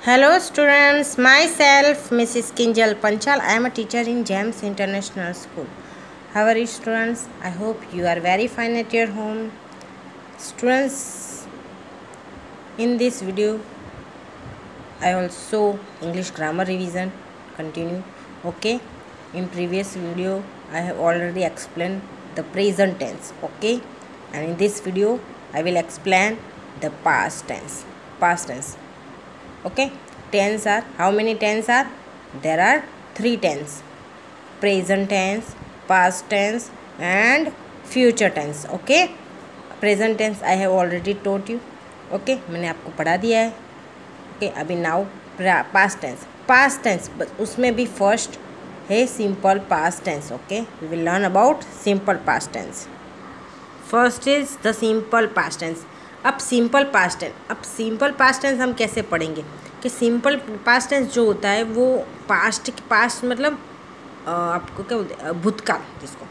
Hello students, myself Mrs. Kinjal Panchal. I am a teacher in GEMS International School. How are you students? I hope you are very fine at your home. Students, in this video I also English grammar revision continue. Okay, in previous video I have already explained the present tense. Okay, and in this video I will explain the past tense. Okay, tense are, how many tense are there? Are 3 tense: present tense, past tense and future tense. Okay, present tense I have already taught you. Okay, मैंने आपको पढ़ा दिया है. Okay, अभी now past tense बस उसमें भी first है simple past tense. Okay, we will learn about simple past tense. First is the simple past tense. अब सिंपल पास्ट टेंस हम कैसे पढ़ेंगे कि सिंपल पास्ट टेंस जो होता है वो पास्ट मतलब आपको क्या बोलते हैं, भूतकाल, जिसको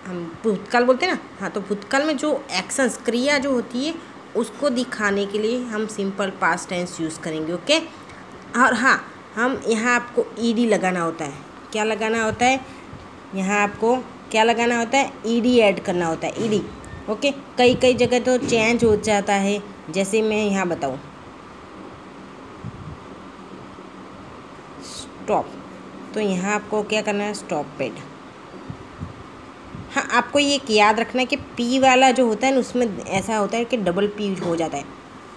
हम भूतकाल बोलते हैं ना. हाँ, तो भूतकाल में जो एक्शंस, क्रिया जो होती है उसको दिखाने के लिए हम सिंपल पास्ट टेंस यूज़ करेंगे. ओके, और हाँ, हम यहाँ आपको ईडी लगाना होता है. क्या लगाना होता है? यहाँ आपको क्या लगाना होता है? ईडी ऐड करना होता है. ईडी. ओके, कई जगह तो चेंज हो जाता है. जैसे मैं यहाँ बताऊँ, स्टॉप, तो यहाँ आपको क्या करना है? Stop paid. हाँ, आपको ये याद रखना है कि पी वाला जो होता है ना उसमें ऐसा होता है कि डबल पी हो जाता है.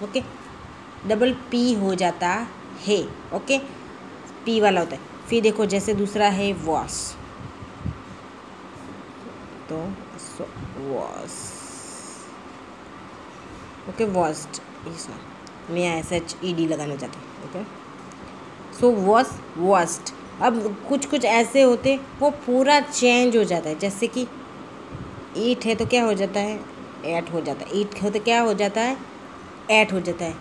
ओके, डबल पी हो जाता है. ओके, पी वाला होता है. फिर देखो, जैसे दूसरा है वॉस, तो वॉस. ओके, वॉस्ट, मैं ऐसा ईडी लगाना चाहती हूँ. ओके, सो वॉस्ट. अब कुछ ऐसे होते वो पूरा चेंज हो जाता है. जैसे कि ईट है तो क्या हो जाता है? एट हो जाता है. ईट हो तो क्या हो जाता है? एट हो जाता है.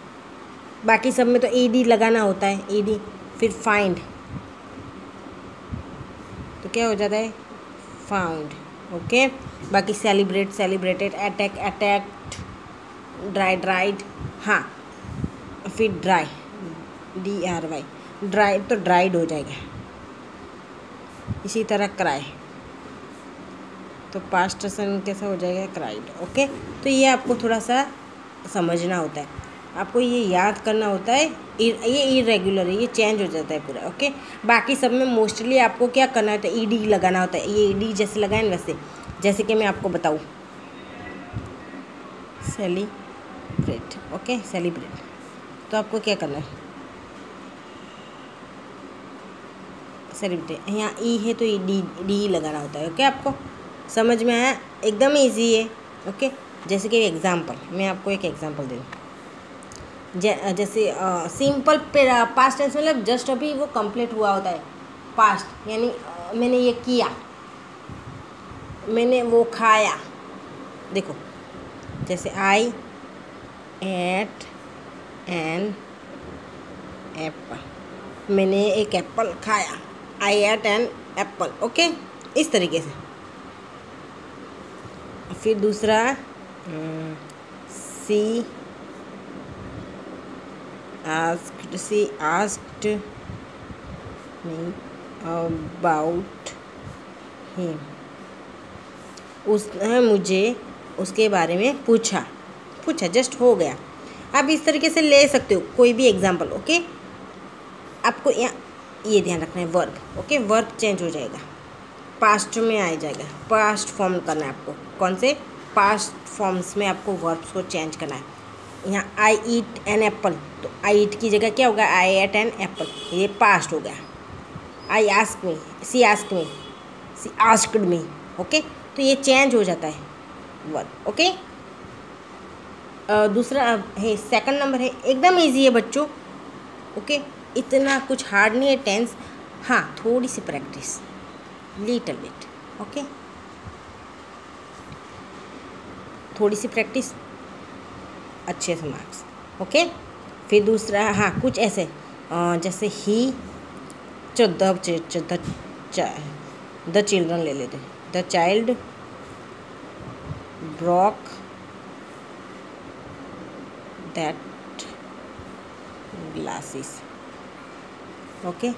बाकी सब में तो ईडी लगाना होता है. ईडी. फिर फाइंड, तो क्या हो जाता है? फाउंड. ओके, बाकी सेलिब्रेटेड, अटैक्ड, ड्राइड. हाँ, फिर ड्राई, DRY, ड्राई तो ड्राइड हो जाएगा. इसी तरह क्राई, तो पास्ट टेंस कैसा हो जाएगा? क्राइड. ओके, तो ये आपको थोड़ा सा समझना होता है, आपको ये याद करना होता है. ये इरेगुलर है, ये चेंज हो जाता है पूरा. ओके, बाकी सब में मोस्टली आपको क्या करना होता है? ईडी लगाना होता है. ये ईडी जैसे लगाए ना वैसे. जैसे कि मैं आपको बताऊँ, सेलिब्रेट. ओके, सेलिब्रेट, तो आपको क्या करना है? सेलिब्रेट. यहाँ ई है तो डी लगाना होता है. ओके, आपको समझ में आया? एकदम इजी है. ओके, जैसे कि एग्जांपल, मैं आपको एक एग्जांपल दे दूँ. जैसे सिंपल पास्ट टेंस मतलब जस्ट अभी वो कंप्लीट हुआ होता है. पास्ट यानी मैंने ये किया, मैंने वो खाया. देखो, जैसे आई एट एन एप्पल, मैंने एक एप्पल खाया. आई एट एन एप्पल. ओके, इस तरीके से. फिर दूसरा, सी आस्क्ड मी अबाउट हिम, उसने मुझे उसके बारे में पूछा. जस्ट हो गया. आप इस तरीके से ले सकते हो कोई भी एग्जाम्पल. ओके, आपको ये ध्यान रखना है वर्ब. ओके, वर्ब चेंज हो जाएगा, पास्ट में आ जाएगा. पास्ट फॉर्म करना है आपको. कौन से पास्ट फॉर्म्स में आपको वर्ब्स को चेंज करना है. यहाँ आई ईट एन एप्पल, तो आई ईट की जगह क्या होगा? I ate an apple. ये पास्ट हो गया. I ask me, she asked me. Okay, तो ये चेंज हो जाता है वर्ब. ओके, दूसरा है, सेकंड नंबर है, एकदम इजी है बच्चों. ओके, इतना कुछ हार्ड नहीं है टेंस. हाँ, थोड़ी सी प्रैक्टिस, लिटिल बिट. ओके, थोड़ी सी प्रैक्टिस, अच्छे से मार्क्स. ओके, फिर दूसरा, हाँ, कुछ ऐसे जैसे ही द चिल्ड्रन ले लेते. The child Brock that glasses. Okay.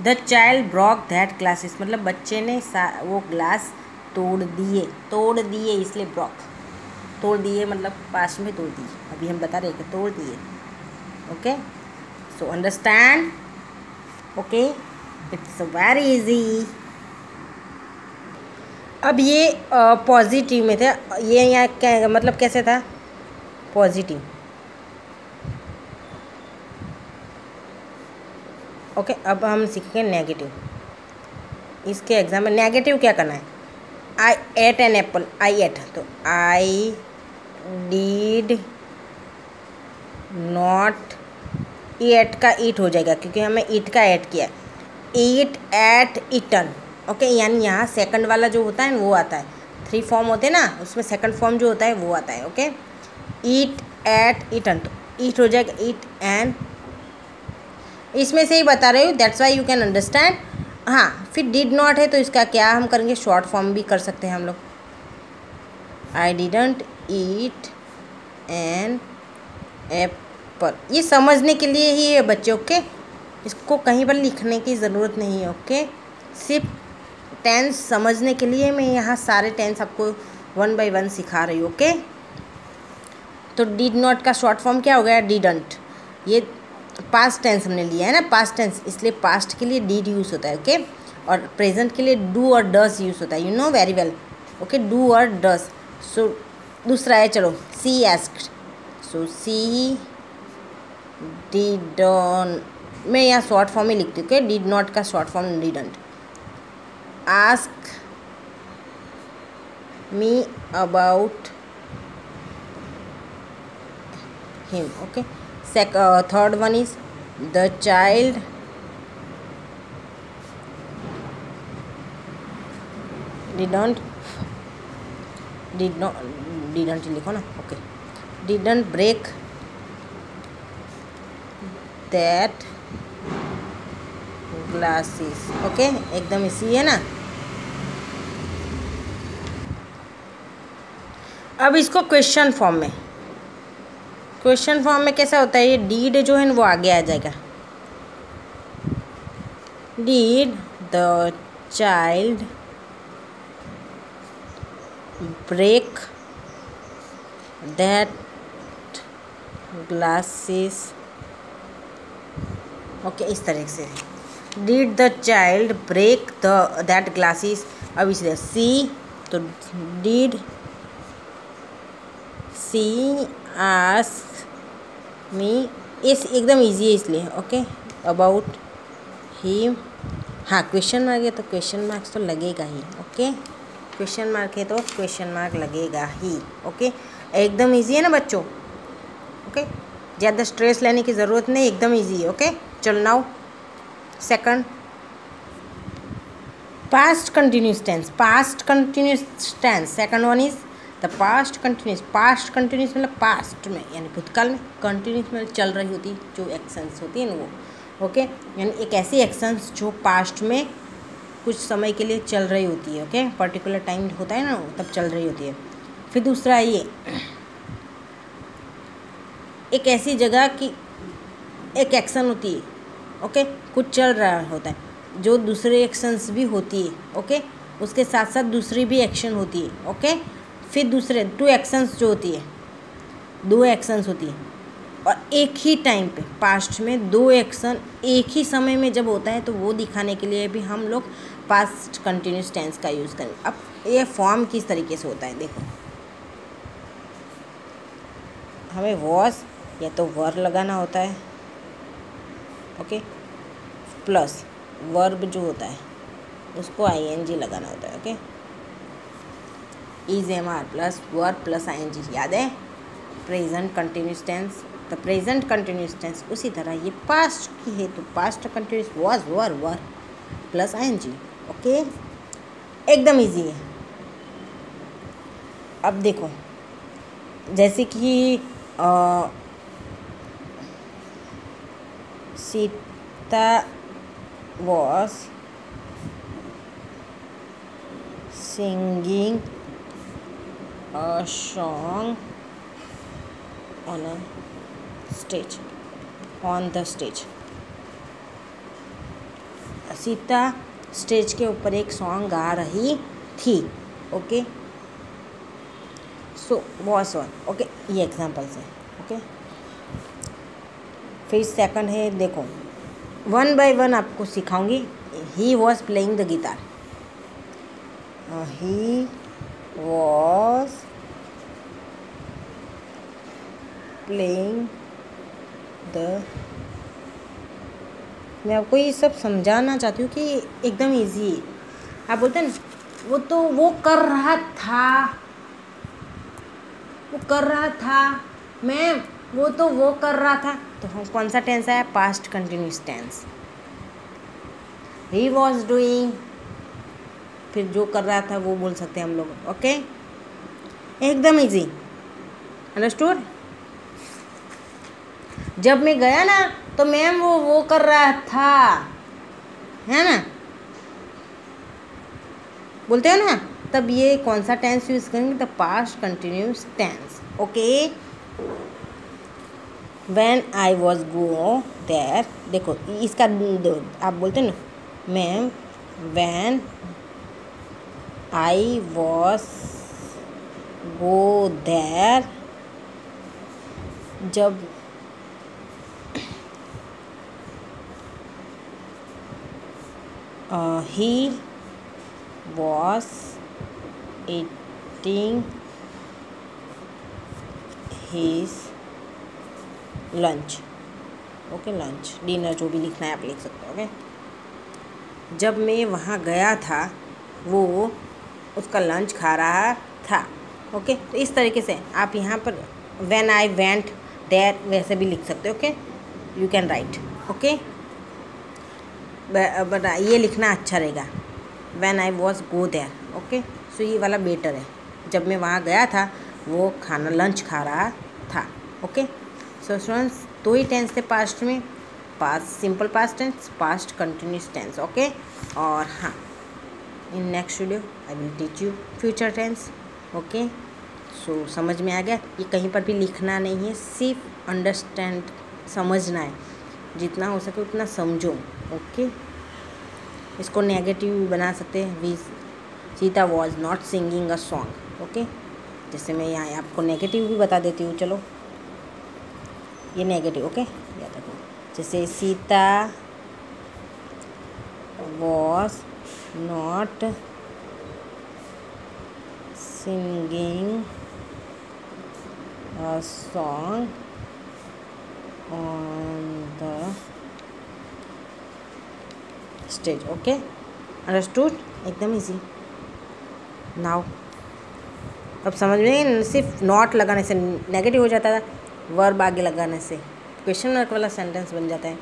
The child Brock that glasses, मतलब बच्चे ने वो ग्लास तोड़ दिए इसलिए ब्रॉक, तोड़ दिए मतलब पास्ट में तोड़ दिए, अभी हम बता रहे कि तोड़ दिए। Okay, so understand. Okay, it's very easy. अब ये पॉजिटिव में थे, ये यहाँ क्या मतलब कैसे था, पॉजिटिव। ओके, अब हम सीखेंगे नेगेटिव। इसके एग्जाम में नेगेटिव क्या करना है, आई ate an Apple, I eight, तो आई डीड नॉट, एट का ईट हो जाएगा क्योंकि हमें ईट का ऐड किया है, ईट एट ईटन। ओके, यानी यहाँ सेकंड वाला जो होता है वो आता है, 3 फॉर्म होते हैं ना, उसमें सेकंड फॉर्म जो होता है वो आता है। ओके, ईट एट ईटन, तो ईट हो जाएगा ईट एंड, इसमें से ही बता रही हूँ, that's why you can understand. हाँ, फिर डिड नॉट है तो इसका क्या हम करेंगे, शॉर्ट फॉर्म भी कर सकते हैं हम लोग, I didn't eat an apple. ये समझने के लिए ही है बच्चे। ओके, इसको कहीं पर लिखने की ज़रूरत नहीं है। ओके, सिर्फ टेंस समझने के लिए मैं यहाँ सारे टेंस आपको 1 बाय 1 सिखा रही हूँ। ओके, तो डिड नॉट का शॉर्ट फॉर्म क्या हो गया, डिडंट। ये पास्ट टेंस हमने लिया है ना, पास्ट टेंस, इसलिए पास्ट के लिए डिड यूज़ होता है। ओके, और प्रेजेंट के लिए डू और डस यूज़ होता है, you know very well. Okay, do और डस। सो दूसरा है, चलो, सी आस्क्ड, सो सी डिडंट, मैं यहाँ शॉर्ट फॉर्म ही लिखती हूँ। ओके, डिड नॉट का short form didn't. Ask me about him. Okay, third one is the child didn't लिखो ना। Okay, didn't break that glasses. Okay, एकदम इसी है ना। अब इसको क्वेश्चन फॉर्म में, क्वेश्चन फॉर्म में कैसा होता है, ये डीड जो है वो आगे आ जाएगा, did the child break that glasses. Okay, इस तरह से did the child break that glasses. अब इसलिए सी, तो डिड सी आस्क मी, इस एकदम इजी है इसलिए। Okay, about him. हाँ, क्वेश्चन मार्क है तो क्वेश्चन मार्क्स तो लगेगा ही। ओके, क्वेश्चन मार्क है तो क्वेश्चन मार्क लगेगा ही। ओके, एकदम इजी है ना बच्चों। ओके, ज़्यादा स्ट्रेस लेने की ज़रूरत नहीं, एकदम इजी है। ओके, चलो now second, past continuous tense. Past continuous tense second one is the past continuous. Past continuous मतलब पास्ट में, यानी भूतकाल में, कंटिन्यूस में चल रही होती जो एक्शंस होती है ना वो। ओके, यानी एक ऐसी एक्शंस जो पास्ट में कुछ समय के लिए चल रही होती है। ओके, पर्टिकुलर टाइम होता है ना तब चल रही होती है। फिर दूसरा है ये, एक ऐसी जगह की एक एक्शन होती है। ओके, कुछ चल रहा होता है जो दूसरे एक्शंस भी होती है। ओके, उसके साथ साथ दूसरी भी एक्शन होती है। ओके, फिर दूसरे 2 एक्शंस जो होती है, 2 एक्शंस होती है, और एक ही टाइम पे पास्ट में 2 एक्शन एक ही समय में जब होता है तो वो दिखाने के लिए भी हम लोग पास्ट कंटिन्यूस टेंस का यूज़ करें। अब ये फॉर्म किस तरीके से होता है देखो, हमें वॉज या तो वर लगाना होता है। ओके, प्लस वर्ब जो होता है उसको ing लगाना होता है। Okay, is am are plus verb plus ing, याद है, present continuous tense. The present continuous tense उसी तरह ये पास्ट की है तो past continuous was were plus ing। Okay, एकदम इजी है। अब देखो, जैसे कि Sita was singing a song on the stage. Sita stage के ऊपर एक सॉन्ग गा रही थी। Okay, so was one. Okay, ये एग्जाम्पल्स है। ओके, फिर सेकंड है, देखो वन बाय वन आपको सिखाऊंगी। He was playing the guitar. He was playing the, मैं आपको ये सब समझाना चाहती हूँ कि एकदम इजी है। आप बोलते हैं ना वो कर रहा था मैम, वो कर रहा था, तो हम कौन सा टेंस है? Past continuous tense. He was doing, फिर जो कर रहा था वो बोल सकते हैं हम लोग। ओके, एकदम इजी, अंडरस्टूड। जब मैं गया ना तो मैम वो कर रहा था, है ना, बोलते हो ना, तब ये कौन सा टेंस यूज करेंगे? The past continuous tense. Okay, when I was go there, देखो इसका आप बोलते हैं ना ma'am, when I was go there, जब he was eating his lunch। Okay, lunch dinner जो भी लिखना है आप लिख सकते हो। ओके, जब मैं वहाँ गया था वो उसका लंच खा रहा था। ओके, तो इस तरीके से आप यहाँ पर व्हेन आई वेंट देयर वैसे भी लिख सकते हो। Okay, you can write. Okay, but ये लिखना अच्छा रहेगा, when I was go there. Okay, so ये वाला बेटर है, जब मैं वहाँ गया था वो खाना लंच खा रहा था। ओके, सो स्टूडेंट्स दो ही टेंस थे पास्ट में, past simple past tense, past continuous tense. Okay, और हाँ, in next video I will teach you future tense. Okay, so समझ में आ गया? ये कहीं पर भी लिखना नहीं है, सिर्फ अंडरस्टैंड, समझना है, जितना हो सके उतना समझो। ओके, इसको नेगेटिव भी बना सकते हैं, we Sita was not singing a song. Okay, जैसे मैं यहाँ आपको नेगेटिव भी बता देती हूँ। चलो, ये नेगेटिव। ओके, याद रखो, जैसे Sita was not singing a song on the stage. Okay, understood? एकदम इजी। नाउ अब समझ में, सिर्फ नॉट लगाने से नेगेटिव हो जाता था, वर्ब आगे लगाने से क्वेश्चन मार्क वाला सेंटेंस बन जाता है।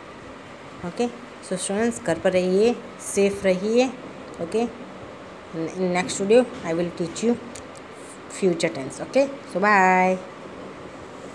ओके, सो स्टूडेंट्स घर पर रहिए, सेफ रहिए। Okay, in next video I will teach you future tense. Okay, so bye.